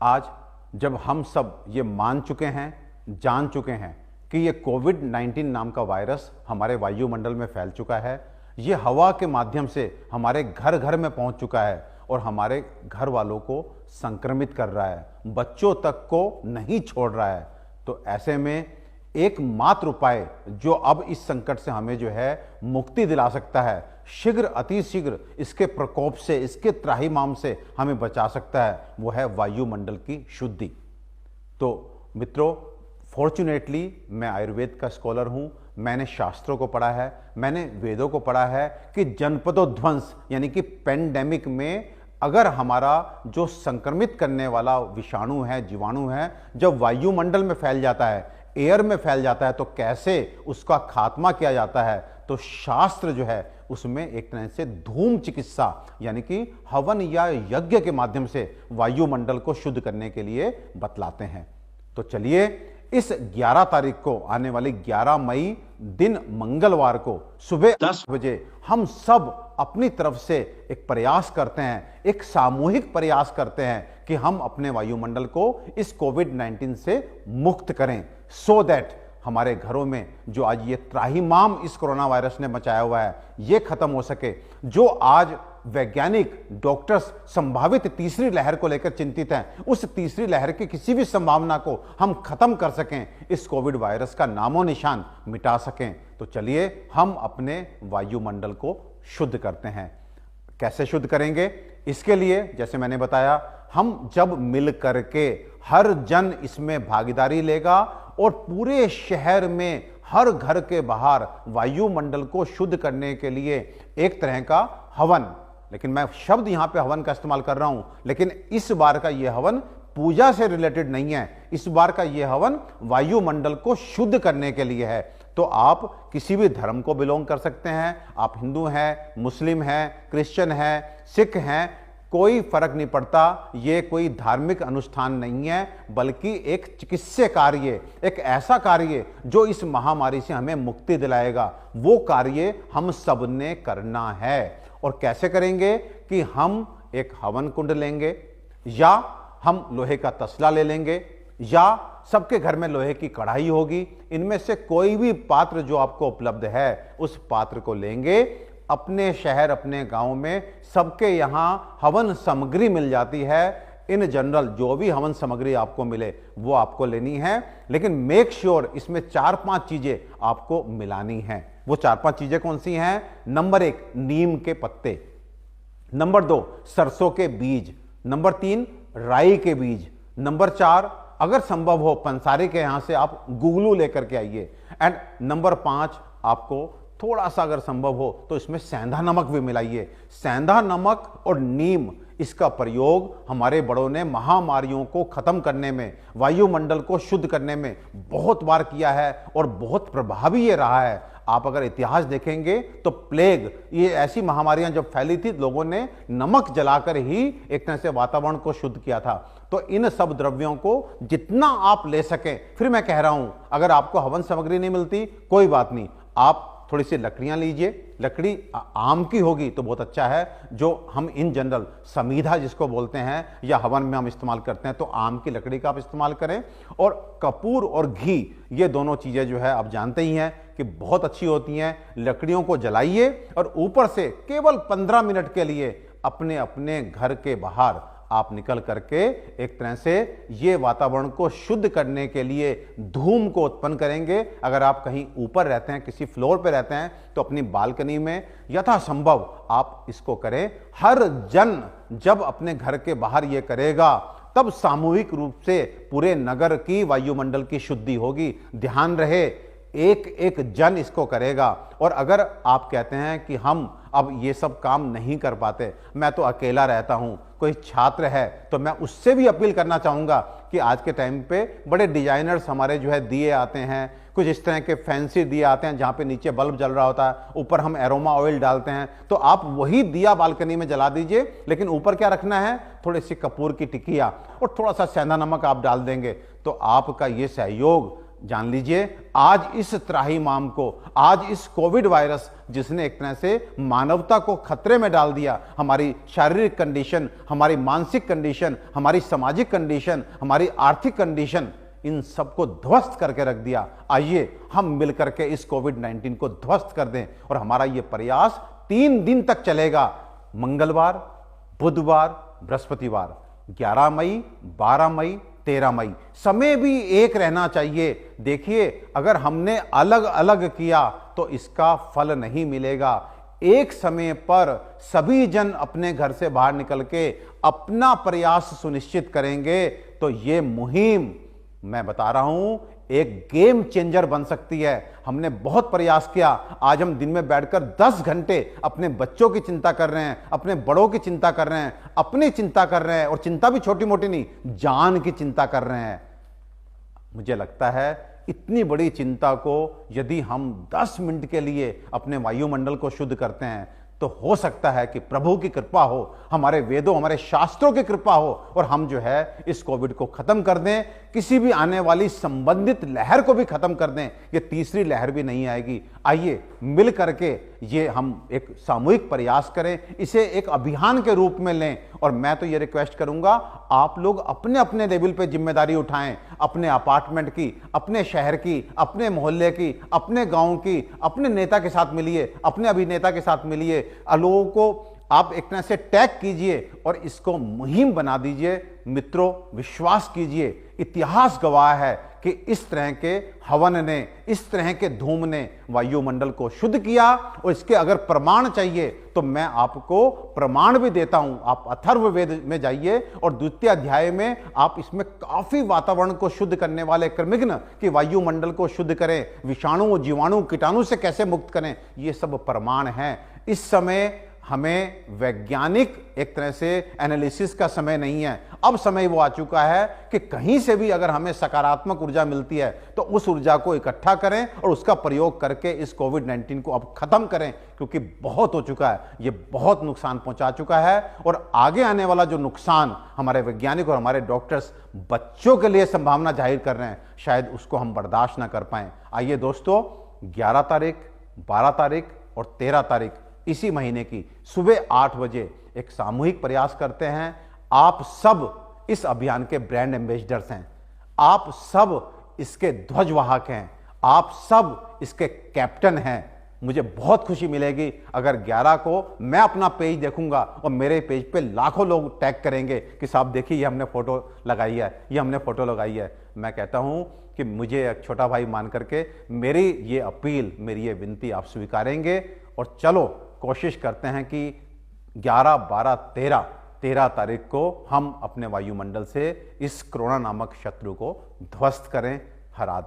आज जब हम सब ये मान चुके हैं, जान चुके हैं कि ये कोविड-19 नाम का वायरस हमारे वायुमंडल में फैल चुका है, ये हवा के माध्यम से हमारे घर घर में पहुंच चुका है और हमारे घर वालों को संक्रमित कर रहा है, बच्चों तक को नहीं छोड़ रहा है, तो ऐसे में एकमात्र उपाय जो अब इस संकट से हमें जो है मुक्ति दिला सकता है, शीघ्र अतिशीघ्र इसके प्रकोप से, इसके त्राहिमाम से हमें बचा सकता है, वो है वायुमंडल की शुद्धि। तो मित्रों, फॉर्चुनेटली मैं आयुर्वेद का स्कॉलर हूं, मैंने शास्त्रों को पढ़ा है, मैंने वेदों को पढ़ा है कि जनपदोध्वंस यानी कि पेंडेमिक में अगर हमारा जो संक्रमित करने वाला विषाणु है, जीवाणु है, जब वायुमंडल में फैल जाता है, एयर में फैल जाता है, तो कैसे उसका खात्मा किया जाता है। तो शास्त्र जो है उसमें एक तरह से धूम चिकित्सा यानी कि हवन या यज्ञ के माध्यम से वायुमंडल को शुद्ध करने के लिए बतलाते हैं। तो चलिए इस 11 तारीख को, आने वाली 11 मई दिन मंगलवार को सुबह 10 बजे हम सब अपनी तरफ से एक प्रयास करते हैं, एक सामूहिक प्रयास करते हैं कि हम अपने वायुमंडल को इस कोविड-19 से मुक्त करें, सो दैट हमारे घरों में जो आज ये त्राहिमाम इस कोरोना वायरस ने मचाया हुआ है ये खत्म हो सके। जो आज वैज्ञानिक डॉक्टर्स संभावित तीसरी लहर को लेकर चिंतित हैं, उस तीसरी लहर की किसी भी संभावना को हम खत्म कर सकें, इस कोविड वायरस का नामो निशान मिटा सकें। तो चलिए हम अपने वायुमंडल को शुद्ध करते हैं। कैसे शुद्ध करेंगे? इसके लिए जैसे मैंने बताया, हम जब मिल करके हर जन इसमें भागीदारी लेगा और पूरे शहर में हर घर के बाहर वायुमंडल को शुद्ध करने के लिए एक तरह का हवन, लेकिन मैं शब्द यहां पे हवन का इस्तेमाल कर रहा हूं, लेकिन इस बार का यह हवन पूजा से रिलेटेड नहीं है, इस बार का यह हवन वायुमंडल को शुद्ध करने के लिए है। तो आप किसी भी धर्म को बिलोंग कर सकते हैं, आप हिंदू हैं, मुस्लिम हैं, क्रिश्चियन हैं, सिख हैं, कोई फर्क नहीं पड़ता। ये कोई धार्मिक अनुष्ठान नहीं है, बल्कि एक चिकित्सीय कार्य, एक ऐसा कार्य जो इस महामारी से हमें मुक्ति दिलाएगा, वो कार्य हम सब ने करना है। और कैसे करेंगे कि हम एक हवन कुंड लेंगे, या हम लोहे का तसला ले लेंगे, या सबके घर में लोहे की कढ़ाई होगी, इनमें से कोई भी पात्र जो आपको उपलब्ध है उस पात्र को लेंगे। अपने शहर, अपने गांव में सबके यहां हवन सामग्री मिल जाती है। इन जनरल जो भी हवन सामग्री आपको मिले वो आपको लेनी है, लेकिन मेक श्योर इसमें 4-5 चीजें आपको मिलानी हैं। वो 4-5 चीजें कौन सी हैं? नंबर 1, नीम के पत्ते। नंबर 2, सरसों के बीज। नंबर 3, राई के बीज। नंबर 4, अगर संभव हो पंसारी के यहां से आप गुगलू लेकर के आइए। एंड नंबर 5, आपको थोड़ा सा अगर संभव हो तो इसमें सेंधा नमक भी मिलाइए। सेंधा नमक और नीम, इसका प्रयोग हमारे बड़ों ने महामारियों को खत्म करने में, वायुमंडल को शुद्ध करने में बहुत बार किया है और बहुत प्रभावी ये रहा है। आप अगर इतिहास देखेंगे तो प्लेग, ये ऐसी महामारियां जब फैली थी, लोगों ने नमक जलाकर ही एक तरह से वातावरण को शुद्ध किया था। तो इन सब द्रव्यों को जितना आप ले सकें, फिर मैं कह रहा हूं, अगर आपको हवन सामग्री नहीं मिलती कोई बात नहीं, आप थोड़ी सी लकड़ियां लीजिए। लकड़ी आम की होगी तो बहुत अच्छा है, जो हम इन जनरल समीधा जिसको बोलते हैं या हवन में हम इस्तेमाल करते हैं, तो आम की लकड़ी का आप इस्तेमाल करें। और कपूर और घी, ये दोनों चीजें जो है आप जानते ही हैं कि बहुत अच्छी होती हैं। लकड़ियों को जलाइए और ऊपर से केवल 15 मिनट के लिए अपने अपने घर के बाहर आप निकल करके एक तरह से ये वातावरण को शुद्ध करने के लिए धूम को उत्पन्न करेंगे। अगर आप कहीं ऊपर रहते हैं, किसी फ्लोर पे रहते हैं, तो अपनी बालकनी में यथासंभव आप इसको करें। हर जन जब अपने घर के बाहर ये करेगा, तब सामूहिक रूप से पूरे नगर की वायुमंडल की शुद्धि होगी। ध्यान रहे, एक एक जन इसको करेगा। और अगर आप कहते हैं कि हम अब ये सब काम नहीं कर पाते, मैं तो अकेला रहता हूं, कोई छात्र है, तो मैं उससे भी अपील करना चाहूंगा कि आज के टाइम पे बड़े डिजाइनर्स हमारे जो है दिए आते हैं, कुछ इस तरह के फैंसी दिए आते हैं जहां पे नीचे बल्ब जल रहा होता है, ऊपर हम एरोमा ऑयल डालते हैं। तो आप वही दिया बालकनी में जला दीजिए, लेकिन ऊपर क्या रखना है? थोड़ी सी कपूर की टिकिया और थोड़ा सा सेंधा नमक आप डाल देंगे, तो आपका ये सहयोग जान लीजिए, आज इस त्राहिमाम को, आज इस कोविड वायरस जिसने एक तरह से मानवता को खतरे में डाल दिया, हमारी शारीरिक कंडीशन, हमारी मानसिक कंडीशन, हमारी सामाजिक कंडीशन, हमारी आर्थिक कंडीशन, इन सबको ध्वस्त करके रख दिया। आइए हम मिलकर के इस कोविड-19 को ध्वस्त कर दें और हमारा यह प्रयास 3 दिन तक चलेगा। मंगलवार, बुधवार, बृहस्पतिवार, 11 मई, 12 मई, 13 मई। समय भी एक रहना चाहिए। देखिए, अगर हमने अलग अलग किया तो इसका फल नहीं मिलेगा। एक समय पर सभी जन अपने घर से बाहर निकल के अपना प्रयास सुनिश्चित करेंगे तो यह मुहिम, मैं बता रहा हूं, एक गेम चेंजर बन सकती है। हमने बहुत प्रयास किया। आज हम दिन में बैठकर 10 घंटे अपने बच्चों की चिंता कर रहे हैं, अपने बड़ों की चिंता कर रहे हैं, अपनी चिंता कर रहे हैं, और चिंता भी छोटी मोटी नहीं, जान की चिंता कर रहे हैं। मुझे लगता है इतनी बड़ी चिंता को यदि हम 10 मिनट के लिए अपने वायुमंडल को शुद्ध करते हैं तो हो सकता है कि प्रभु की कृपा हो, हमारे वेदों, हमारे शास्त्रों की कृपा हो और हम जो है इस कोविड को खत्म कर दें, किसी भी आने वाली संबंधित लहर को भी खत्म कर दें। ये तीसरी लहर भी नहीं आएगी। आइए मिल करके ये हम एक सामूहिक प्रयास करें, इसे एक अभियान के रूप में लें। और मैं तो ये रिक्वेस्ट करूंगा, आप लोग अपने अपने लेवल पे जिम्मेदारी उठाएं, अपने अपार्टमेंट की, अपने शहर की, अपने मोहल्ले की, अपने गांव की, अपने नेता के साथ मिलिए, अपने अभिनेता के साथ मिलिए, लोगों को आप एक तरह से टैग कीजिए और इसको मुहिम बना दीजिए। मित्रों, विश्वास कीजिए, इतिहास गवाह है कि इस तरह के हवन ने, इस तरह के धूम ने वायुमंडल को शुद्ध किया। और इसके अगर प्रमाण चाहिए तो मैं आपको प्रमाण भी देता हूं। आप अथर्ववेद में जाइए और द्वितीय अध्याय में आप इसमें काफी वातावरण को शुद्ध करने वाले क्रमिघ्न कि वायुमंडल को शुद्ध करें, विषाणु, जीवाणु, कीटाणु से कैसे मुक्त करें, ये सब प्रमाण हैं। इस समय हमें वैज्ञानिक एक तरह से एनालिसिस का समय नहीं है। अब समय वो आ चुका है कि कहीं से भी अगर हमें सकारात्मक ऊर्जा मिलती है तो उस ऊर्जा को इकट्ठा करें और उसका प्रयोग करके इस कोविड-19 को अब खत्म करें, क्योंकि बहुत हो चुका है, ये बहुत नुकसान पहुंचा चुका है। और आगे आने वाला जो नुकसान हमारे वैज्ञानिक और हमारे डॉक्टर्स बच्चों के लिए संभावना जाहिर कर रहे हैं, शायद उसको हम बर्दाश्त ना कर पाए। आइए दोस्तों, 11 तारीख, 12 तारीख और 13 तारीख इसी महीने की सुबह 8 बजे एक सामूहिक प्रयास करते हैं। आप सब इस अभियान के ब्रांड एम्बेसडर्स हैं, आप सब इसके ध्वजवाहक हैं, आप सब इसके कैप्टन हैं। मुझे बहुत खुशी मिलेगी अगर 11 को मैं अपना पेज देखूंगा और मेरे पेज पे लाखों लोग टैग करेंगे कि साहब देखिए ये हमने फोटो लगाई है, ये हमने फोटो लगाई है। मैं कहता हूं कि मुझे एक छोटा भाई मान करके मेरी ये अपील, मेरी ये विनती आप स्वीकारेंगे। और चलो कोशिश करते हैं कि 11, 12, 13 तारीख को हम अपने वायुमंडल से इस कोरोना नामक शत्रु को ध्वस्त करें, हरा दें।